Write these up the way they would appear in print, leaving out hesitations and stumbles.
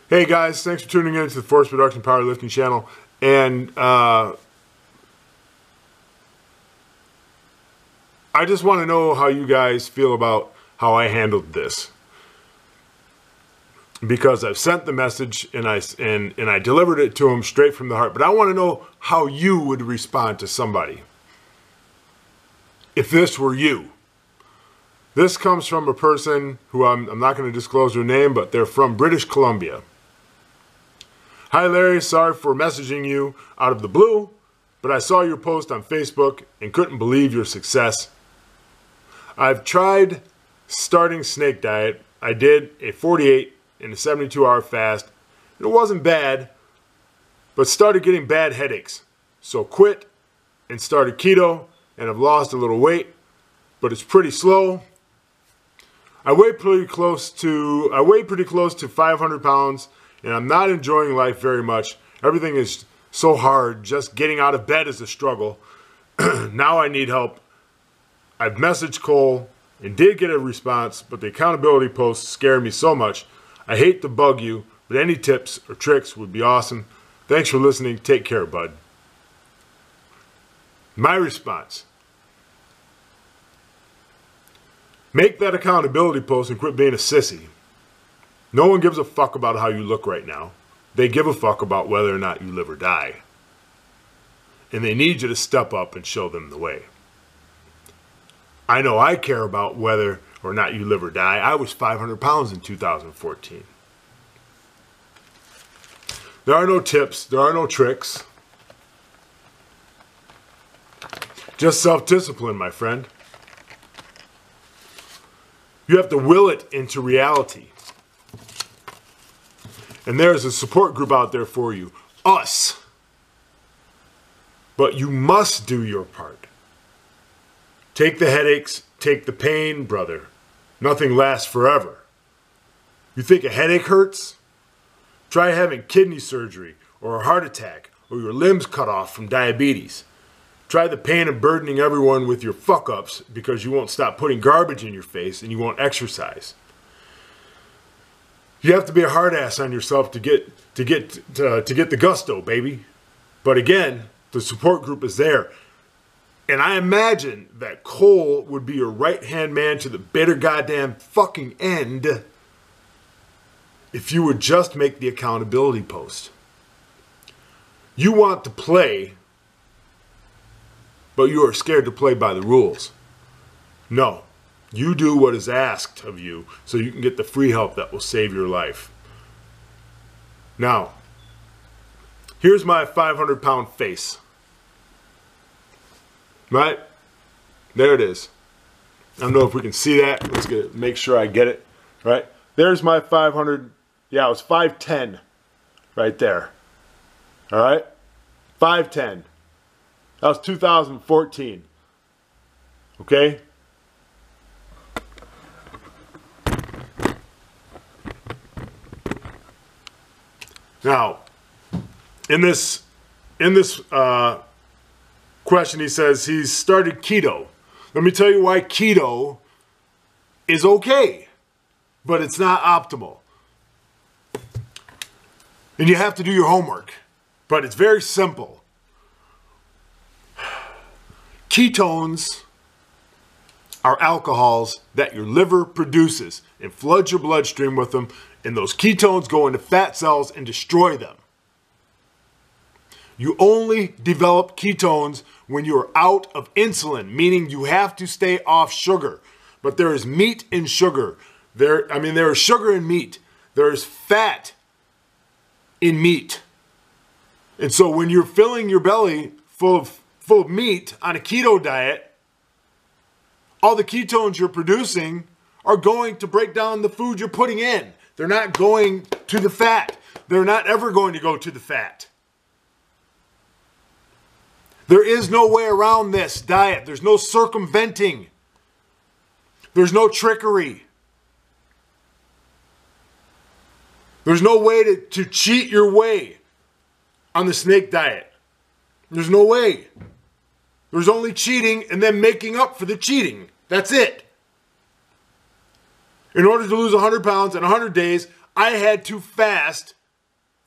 Hey guys, thanks for tuning in to the Force Production Powerlifting channel. And I just want to know how you guys feel about how I handled this. Because I've sent the message and I delivered it to them straight from the heart. But I want to know how you would respond to somebody if this were you. This comes from a person who I'm not going to disclose their name, but they're from British Columbia. Hi Larry, sorry for messaging you out of the blue, but I saw your post on Facebook and couldn't believe your success. I've tried starting Snake Diet. I did a 48 and a 72-hour fast. It wasn't bad, but started getting bad headaches. So quit and started keto, and I've lost a little weight, but it's pretty slow. I weigh pretty close to 500 pounds, and I'm not enjoying life very much. Everything is so hard. Just getting out of bed is a struggle. Now I need help. I've messaged Cole and did get a response, but the accountability posts scare me so much. I hate to bug you, but any tips or tricks would be awesome. Thanks for listening. Take care, bud. My response: make that accountability post and quit being a sissy. No one gives a fuck about how you look right now. They give a fuck about whether or not you live or die. And they need you to step up and show them the way. I know I care about whether or not you live or die. I was 500 pounds in 2014. There are no tips. There are no tricks. Just self-discipline, my friend. You have to will it into reality. And there's a support group out there for you. Us. But you must do your part. Take the headaches. Take the pain, brother. Nothing lasts forever. You think a headache hurts? Try having kidney surgery or a heart attack or your limbs cut off from diabetes. Try the pain of burdening everyone with your fuck-ups because you won't stop putting garbage in your face and you won't exercise. You have to be a hard ass on yourself to get the gusto, baby. But again, the support group is there. And I imagine that Cole would be your right-hand man to the bitter goddamn fucking end if you would just make the accountability post. You want to play, but you are scared to play by the rules. No. You do what is asked of you so you can get the free help that will save your life. Now, here's my 500-pound face. Right? There it is. I don't know if we can see that. Let's make sure I get it. Right? There's my 500. Yeah, it was 510 right there. All right? 510. That was 2014. Okay? Now, in this question, he says he's started keto. Let me tell you why keto is okay, but it's not optimal. And you have to do your homework, but it's very simple. Ketones are alcohols that your liver produces and floods your bloodstream with them, and those ketones go into fat cells and destroy them. You only develop ketones when you're out of insulin, meaning you have to stay off sugar. But there is meat in sugar. There is sugar in meat. There is fat in meat. And so when you're filling your belly full of meat on a keto diet, all the ketones you're producing are going to break down the food you're putting in. They're not going to the fat. They're not ever going to go to the fat. There is no way around this diet. There's no circumventing. There's no trickery. There's no way to cheat your way on the snake diet. There's no way. There's only cheating and then making up for the cheating. That's it. In order to lose 100 pounds in 100 days, I had to fast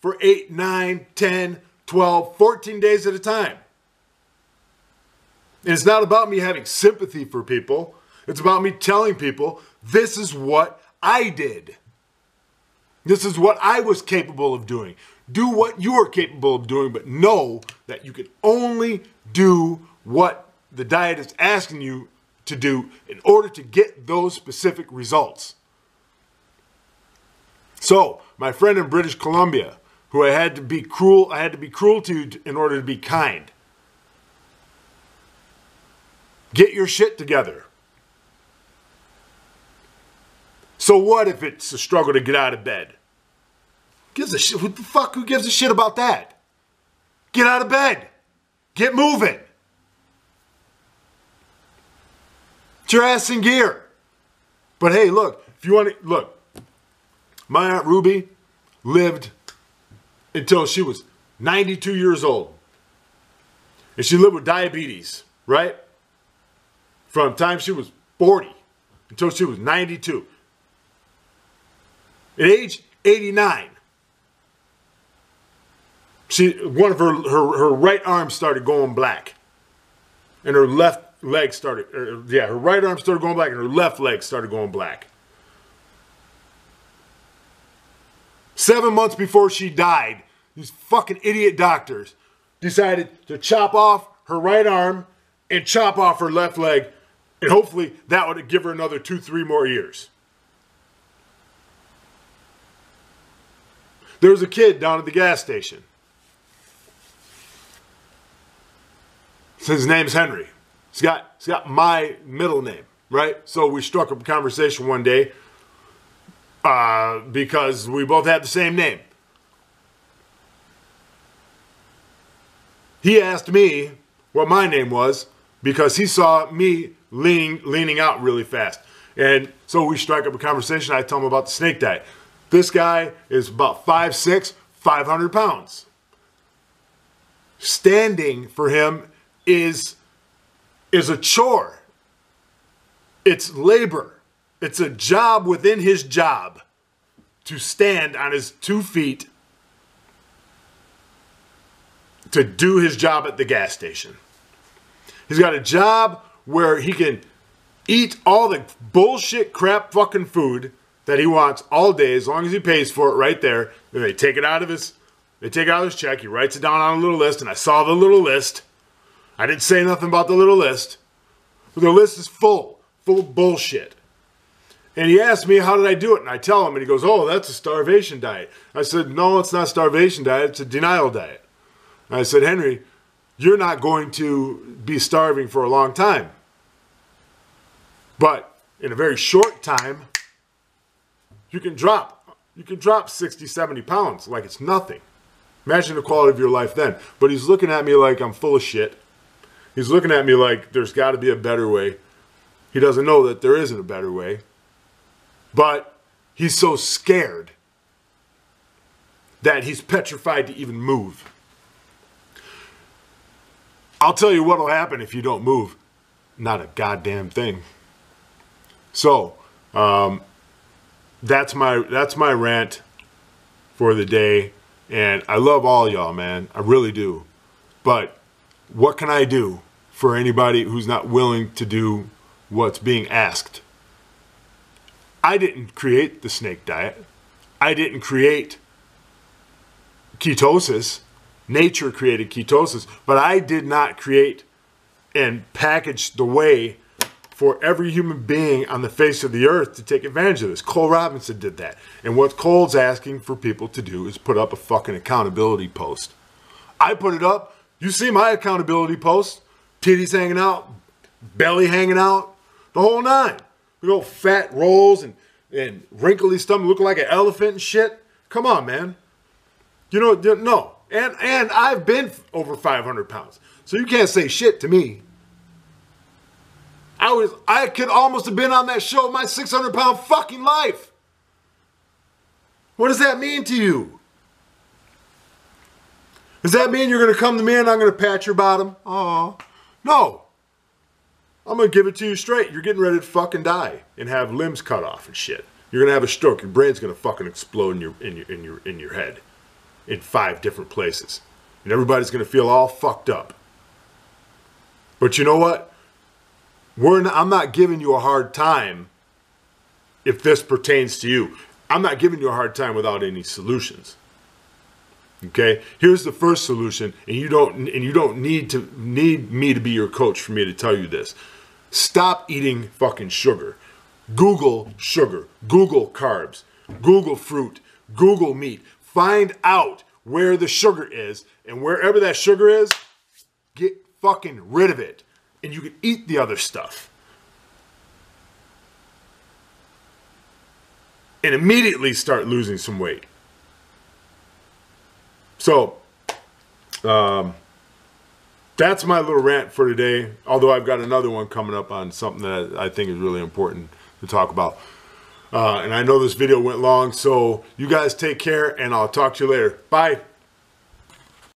for 8, 9, 10, 12, 14 days at a time. And it's not about me having sympathy for people. It's about me telling people, this is what I did. This is what I was capable of doing. Do what you are capable of doing, but know that you can only do what the diet is asking you to do in order to get those specific results. So, my friend in British Columbia, who I had to be cruel to in order to be kind. Get your shit together. So what if it's a struggle to get out of bed? Gives a shit? Who gives a shit about that? Get out of bed. Get moving. Get your ass in gear. But hey, look, if you want to, look, my Aunt Ruby lived until she was 92 years old. And she lived with diabetes, right? From the time she was 40 until she was 92. At age 89, one of her right arm started going black. And her left leg started, her right arm started going black and her left leg started going black. 7 months before she died, these fucking idiot doctors decided to chop off her right arm and chop off her left leg, and hopefully that would give her another 2-3 more years. There was a kid down at the gas station. His name's Henry. He's got my middle name, right? So we struck up a conversation one day because we both had the same name. He asked me what my name was because he saw me leaning out really fast. And so we strike up a conversation. I tell him about the snake diet. This guy is about 5'6", 500 pounds. Standing for him is a chore. It's labor. It's a job within his job to stand on his 2 feet to do his job at the gas station. He's got a job where he can eat all the bullshit crap fucking food that he wants all day as long as he pays for it right there. Then they take it out of his check. He writes it down on a little list, and I saw the little list. I didn't say nothing about the little list. But the list is full of bullshit. And he asked me, how did I do it? And I tell him, and he goes, oh, that's a starvation diet. I said, no, it's not a starvation diet. It's a denial diet. And I said, Henry, you're not going to be starving for a long time. But in a very short time, you can drop 60, 70 pounds like it's nothing. Imagine the quality of your life then. But he's looking at me like I'm full of shit. He's looking at me like there's got to be a better way. He doesn't know that there isn't a better way. But he's so scared that he's petrified to even move. I'll tell you what'll happen if you don't move. Not a goddamn thing. So, that's my rant for the day. And I love all y'all, man. I really do. But what can I do for anybody who's not willing to do what's being asked? I didn't create the snake diet. I didn't create ketosis. Nature created ketosis. But I did not create and package the way for every human being on the face of the earth to take advantage of this. Cole Robinson did that. And what Cole's asking for people to do is put up a fucking accountability post. I put it up. You see my accountability post. Titties hanging out. Belly hanging out. The whole nine. Big old fat rolls and wrinkly stomach looking like an elephant and shit. Come on, man. You know, no. And I've been over 500 pounds. So you can't say shit to me. I could almost have been on that show my 600-pound fucking life. What does that mean to you? Does that mean you're going to come to me and I'm going to pat your bottom? Oh, no. I'm going to give it to you straight. You're getting ready to fucking die and have limbs cut off and shit. You're gonna have a stroke. Your brain's gonna fucking explode in your head, in 5 different places, and everybody's gonna feel all fucked up. But you know what? I'm not giving you a hard time if this pertains to you. I'm not giving you a hard time without any solutions. Okay? Here's the first solution, and you don't need me to be your coach for me to tell you this. Stop eating fucking sugar. Google sugar. Google carbs. Google fruit. Google meat. Find out where the sugar is, and wherever that sugar is, get fucking rid of it. And you can eat the other stuff. And immediately start losing some weight. So, that's my little rant for today. Although I've got another one coming up on something that I think is really important to talk about. And I know this video went long, so you guys take care, and I'll talk to you later. Bye.